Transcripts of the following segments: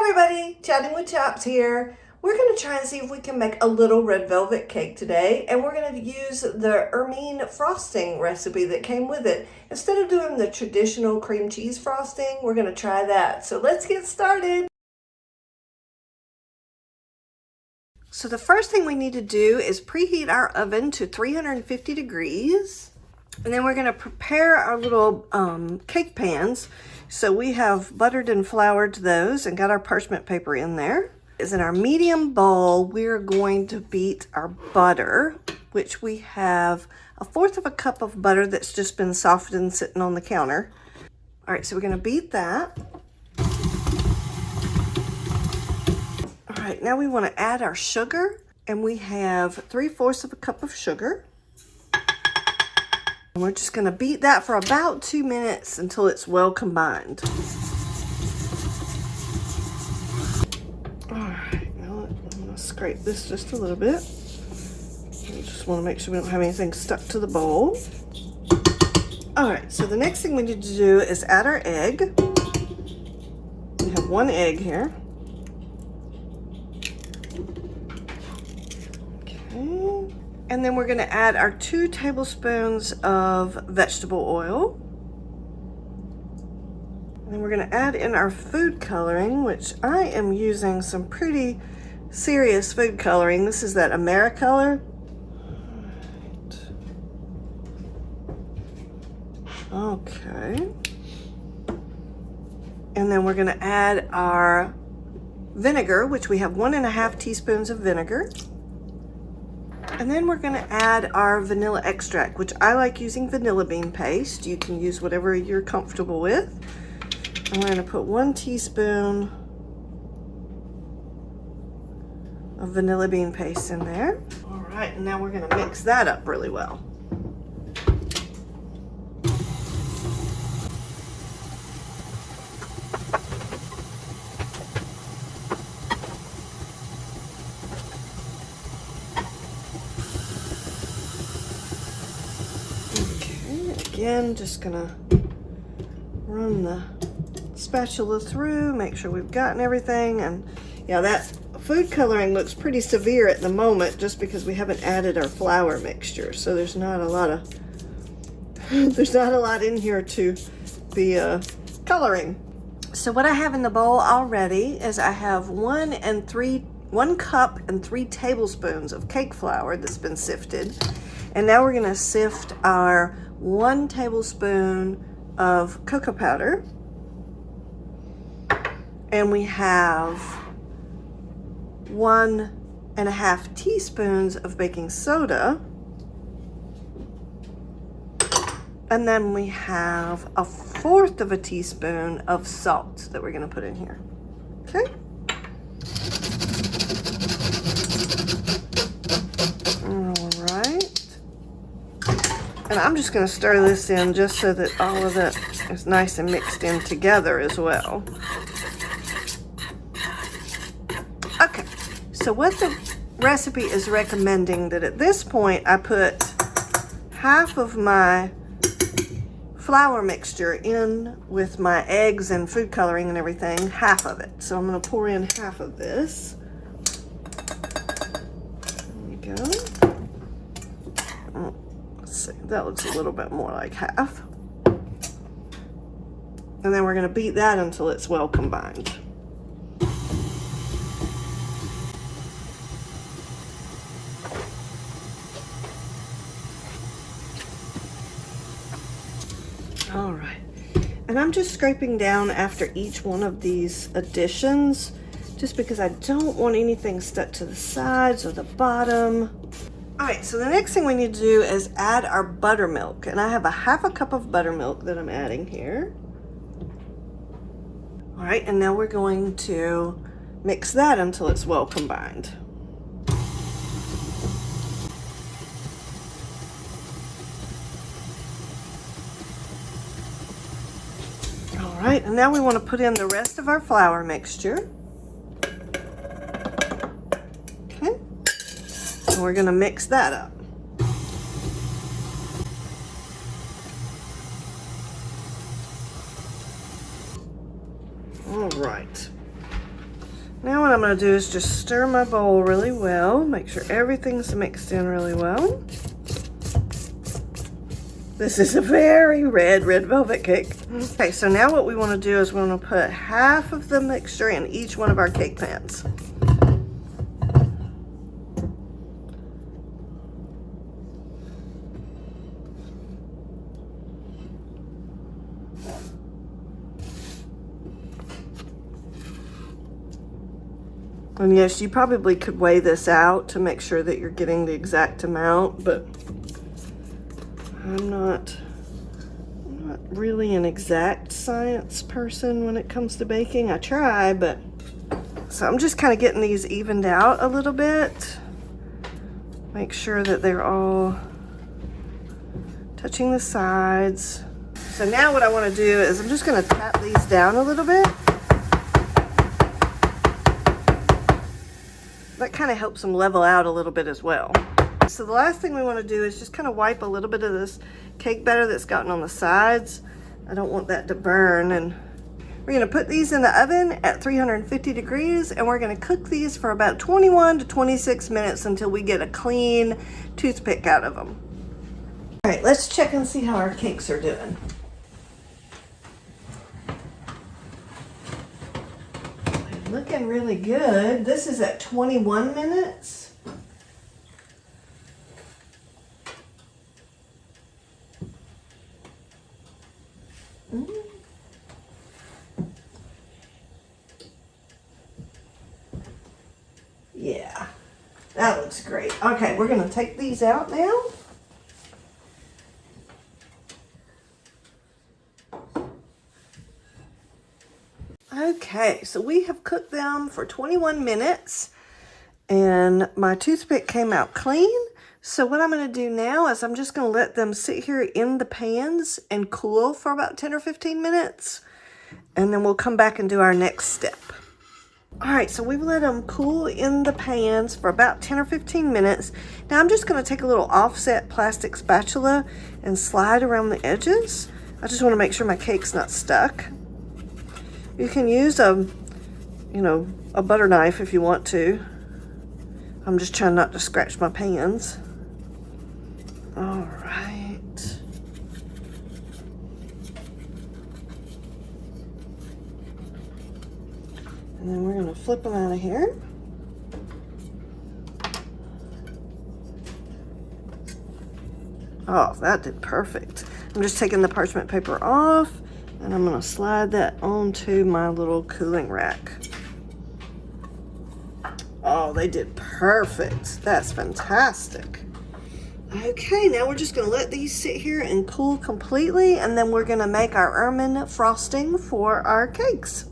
everybody, Chatting with Chaps here. We're going to try and see if we can make a little red velvet cake today, and we're going to use the Ermine Frosting recipe that came with it. Instead of doing the traditional cream cheese frosting, we're going to try that. So let's get started. So the first thing we need to do is preheat our oven to 350 degrees. And then we're going to prepare our little cake pans. So we have buttered and floured those and got our parchment paper in there. In our medium bowl, we're going to beat our butter, which we have 1/4 cup of butter that's just been softened sitting on the counter. All right, so we're going to beat that. All right, now we want to add our sugar, and we have 3/4 cup of sugar. And we're just going to beat that for about 2 minutes until it's well combined. All right, now I'm going to scrape this just a little bit. I just want to make sure we don't have anything stuck to the bowl. All right, so the next thing we need to do is add our egg. We have 1 egg here. Okay. And then we're going to add our 2 tablespoons of vegetable oil. And then we're going to add in our food coloring, which I am using some pretty serious food coloring. This is that AmeriColor. Okay. And then we're going to add our vinegar, which we have 1½ teaspoons of vinegar. And then we're going to add our vanilla extract, which I like using vanilla bean paste. You can use whatever you're comfortable with. And we're going to put 1 teaspoon of vanilla bean paste in there. All right, and now we're going to mix that up really well. Again, just gonna run the spatula through, make sure we've gotten everything. And yeah, that food coloring looks pretty severe at the moment just because we haven't added our flour mixture. So there's not a lot in here to be coloring. So what I have in the bowl already is I have 1 cup and 3 tablespoons of cake flour that's been sifted. And now we're gonna sift our 1 tablespoon of cocoa powder, and we have 1½ teaspoons of baking soda, and then we have 1/4 teaspoon of salt that we're going to put in here. Okay. And I'm just going to stir this in just so that all of it is nice and mixed in together as well. Okay, so what the recipe is recommending that at this point I put half of my flour mixture in with my eggs and food coloring and everything, half of it. So I'm going to pour in half of this. There we go. That looks a little bit more like half. And then we're going to beat that until it's well combined. All right. And I'm just scraping down after each one of these additions, just because I don't want anything stuck to the sides or the bottom. All right, so the next thing we need to do is add our buttermilk. And I have 1/2 cup of buttermilk that I'm adding here. All right, and now we're going to mix that until it's well combined. All right, and now we want to put in the rest of our flour mixture. And we're going to mix that up. All right. Now what I'm going to do is just stir my bowl really well. Make sure everything's mixed in really well. This is a very red velvet cake. Okay, so now what we want to do is we're going to put half of the mixture in each one of our cake pans. And yes, you probably could weigh this out to make sure that you're getting the exact amount, but I'm not really an exact science person when it comes to baking. I try, but so I'm just kind of getting these evened out a little bit. Make sure that they're all touching the sides. So now what I want to do is I'm just going to tap these down a little bit. That kind of helps them level out a little bit as well. So the last thing we want to do is just kind of wipe a little bit of this cake batter that's gotten on the sides. I don't want that to burn. And we're going to put these in the oven at 350 degrees, and we're going to cook these for about 21 to 26 minutes until we get a clean toothpick out of them. All right, let's check and see how our cakes are doing. Looking really good. This is at 21 minutes. Yeah, that looks great. Okay, we're going to take these out now. Okay, so we have cooked them for 21 minutes and my toothpick came out clean. So what I'm going to do now is I'm just going to let them sit here in the pans and cool for about 10 or 15 minutes. And then we'll come back and do our next step. All right, so we've let them cool in the pans for about 10 or 15 minutes. Now I'm just going to take a little offset plastic spatula and slide around the edges. I just want to make sure my cake's not stuck. You can use a butter knife if you want to. I'm just trying not to scratch my pans. All right. And then we're going to flip them out of here. Oh, that did perfect. I'm just taking the parchment paper off, and I'm going to slide that onto my little cooling rack. Oh, they did perfect. That's fantastic. Okay, now we're just going to let these sit here and cool completely, and then we're going to make our Ermine frosting for our cakes.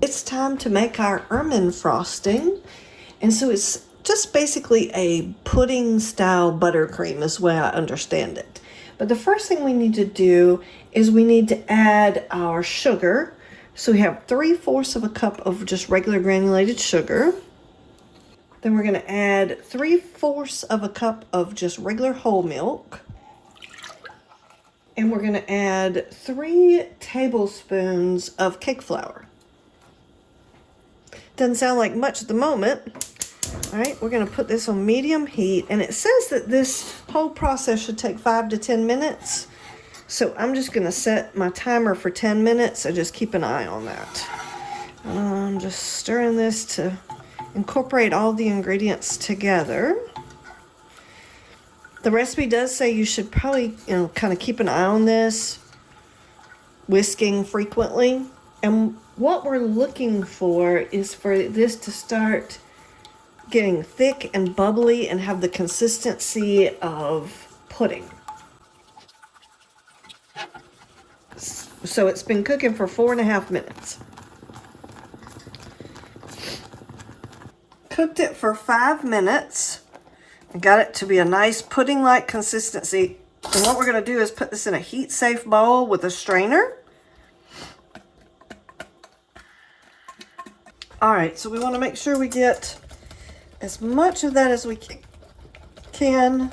It's time to make our Ermine frosting, and so it's just basically a pudding style buttercream is the way I understand it. But the first thing we need to do is we need to add our sugar. So we have 3/4 of a cup of just regular granulated sugar. Then we're going to add 3/4 of a cup of just regular whole milk. And we're going to add 3 tablespoons of cake flour. Doesn't sound like much at the moment. All right, we're going to put this on medium heat, and it says that this whole process should take 5 to 10 minutes. So I'm just going to set my timer for 10 minutes, so just keep an eye on that. I'm just stirring this to incorporate all the ingredients together. The recipe does say you should probably, kind of keep an eye on this, whisking frequently. And what we're looking for is for this to start getting thick and bubbly and have the consistency of pudding. So it's been cooking for 4.5 minutes. Cooked it for 5 minutes and got it to be a nice pudding-like consistency. And what we're going to do is put this in a heat-safe bowl with a strainer. All right, so we want to make sure we get as much of that as we can.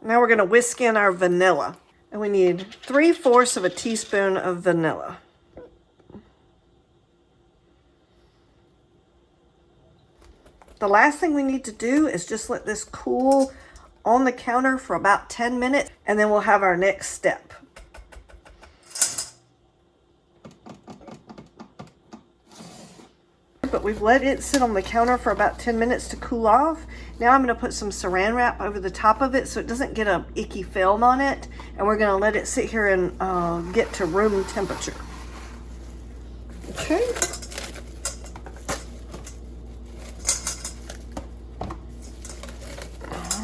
Now we're going to whisk in our vanilla. And we need 3/4 of a teaspoon of vanilla. The last thing we need to do is just let this cool on the counter for about 10 minutes, and then we'll have our next step. But we've let it sit on the counter for about 10 minutes to cool off. Now I'm going to put some saran wrap over the top of it so it doesn't get an icky film on it. And we're going to let it sit here and get to room temperature. Okay.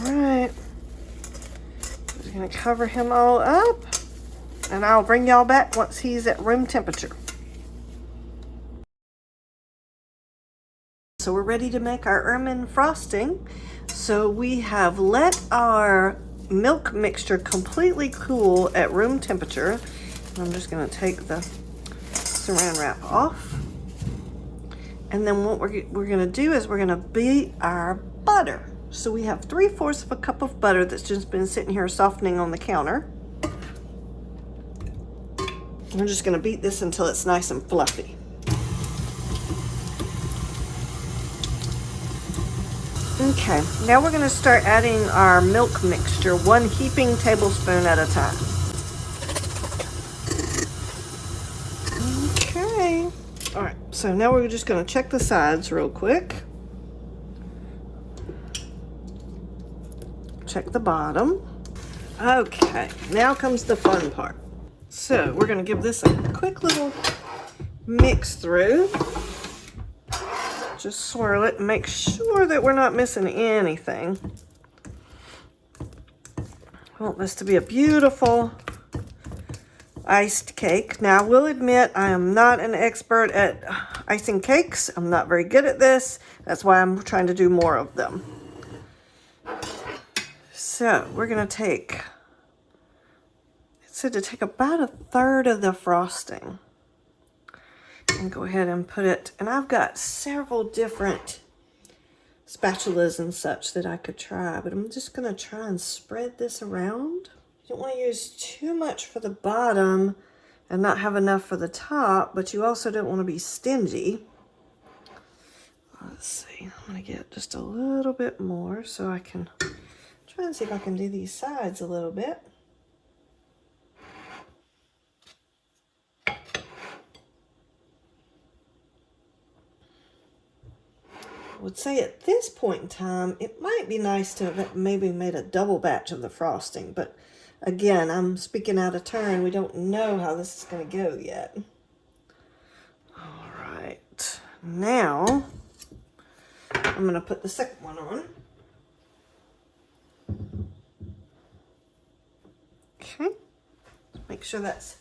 All right. Just going to cover him all up. And I'll bring y'all back once he's at room temperature. So we're ready to make our Ermine frosting. So we have let our milk mixture completely cool at room temperature. I'm just going to take the saran wrap off. And then what we're going to do is we're going to beat our butter. So we have 3/4 of a cup of butter that's just been sitting here softening on the counter. I'm just going to beat this until it's nice and fluffy. Okay, now we're going to start adding our milk mixture, 1 heaping tablespoon at a time. Okay, all right, so now we're just going to check the sides real quick. Check the bottom. Okay, now comes the fun part. So we're going to give this a quick little mix through. Just swirl it and make sure that we're not missing anything. I want this to be a beautiful iced cake. Now, I will admit I am not an expert at icing cakes. I'm not very good at this. That's why I'm trying to do more of them. So, we're going to take, it said to take about 1/3 of the frosting. And go ahead and put it, and I've got several different spatulas and such that I could try, but I'm just going to try and spread this around. You don't want to use too much for the bottom and not have enough for the top, but you also don't want to be stingy. Let's see, I'm going to get just a little bit more so I can try and see if I can do these sides a little bit. Would say at this point in time, it might be nice to have maybe made a double batch of the frosting, but again, I'm speaking out of turn. We don't know how this is going to go yet. All right, now I'm going to put the second one on. Okay, make sure that's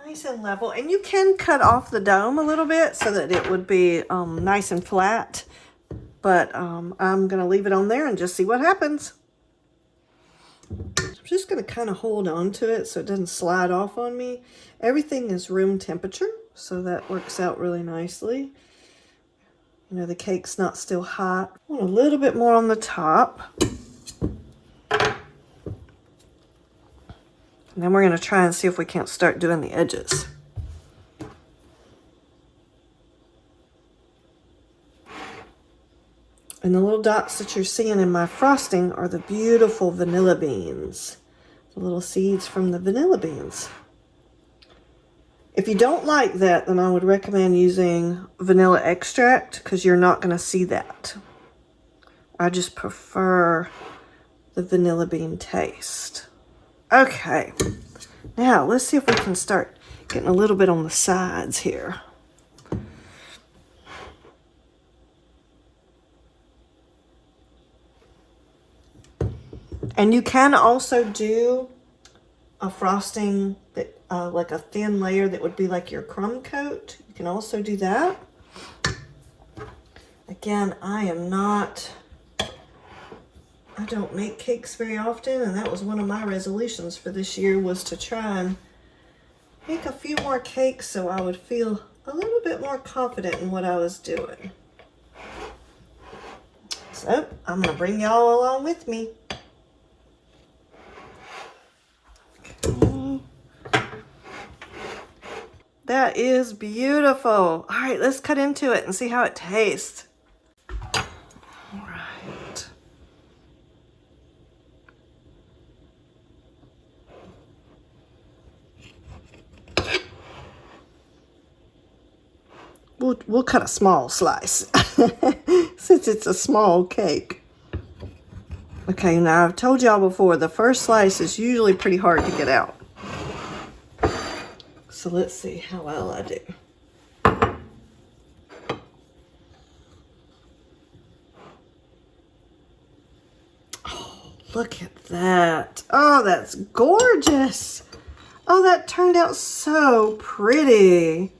nice and level, and you can cut off the dome a little bit so that it would be nice and flat, but I'm going to leave it on there and just see what happens. I'm just going to kind of hold on to it so it doesn't slide off on me. Everything is room temperature, so that works out really nicely. You know, the cake's not still hot. I want a little bit more on the top. And then we're going to try and see if we can't start doing the edges. And the little dots that you're seeing in my frosting are the beautiful vanilla beans. The little seeds from the vanilla beans. If you don't like that, then I would recommend using vanilla extract because you're not going to see that. I just prefer the vanilla bean taste. Okay, now let's see if we can start getting a little bit on the sides here. And you can also do a frosting that like a thin layer that would be like your crumb coat. You can also do that. Again, I don't make cakes very often, and that was one of my resolutions for this year, was to try and make a few more cakes so I would feel a little bit more confident in what I was doing. So I'm going to bring y'all along with me. That is beautiful. All right, let's cut into it and see how it tastes. All right. We'll cut a small slice since it's a small cake. Okay, now I've told y'all before, the first slice is usually pretty hard to get out. So let's see how well I do. Oh, look at that. Oh, that's gorgeous. Oh, that turned out so pretty.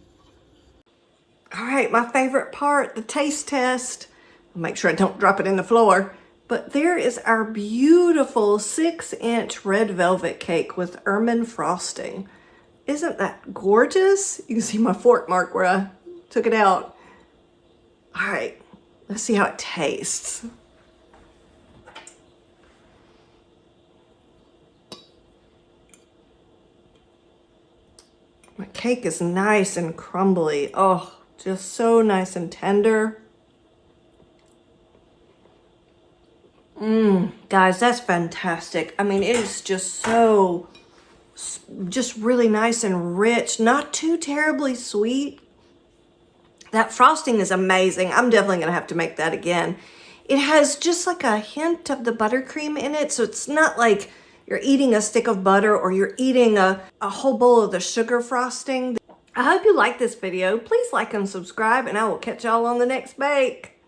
All right, my favorite part, the taste test. I'll make sure I don't drop it in the floor. But there is our beautiful 6-inch red velvet cake with Ermine Frosting. Isn't that gorgeous? You can see my fork mark where I took it out. All right, let's see how it tastes. My cake is nice and crumbly. Oh, just so nice and tender. Guys, that's fantastic. I mean, it is just just really nice and rich, not too terribly sweet. That frosting is amazing. I'm definitely gonna have to make that again. It has just like a hint of the buttercream in it, so it's not like you're eating a stick of butter or you're eating a whole bowl of the sugar frosting. I hope you like this video. Please like and subscribe, and I will catch y'all on the next bake.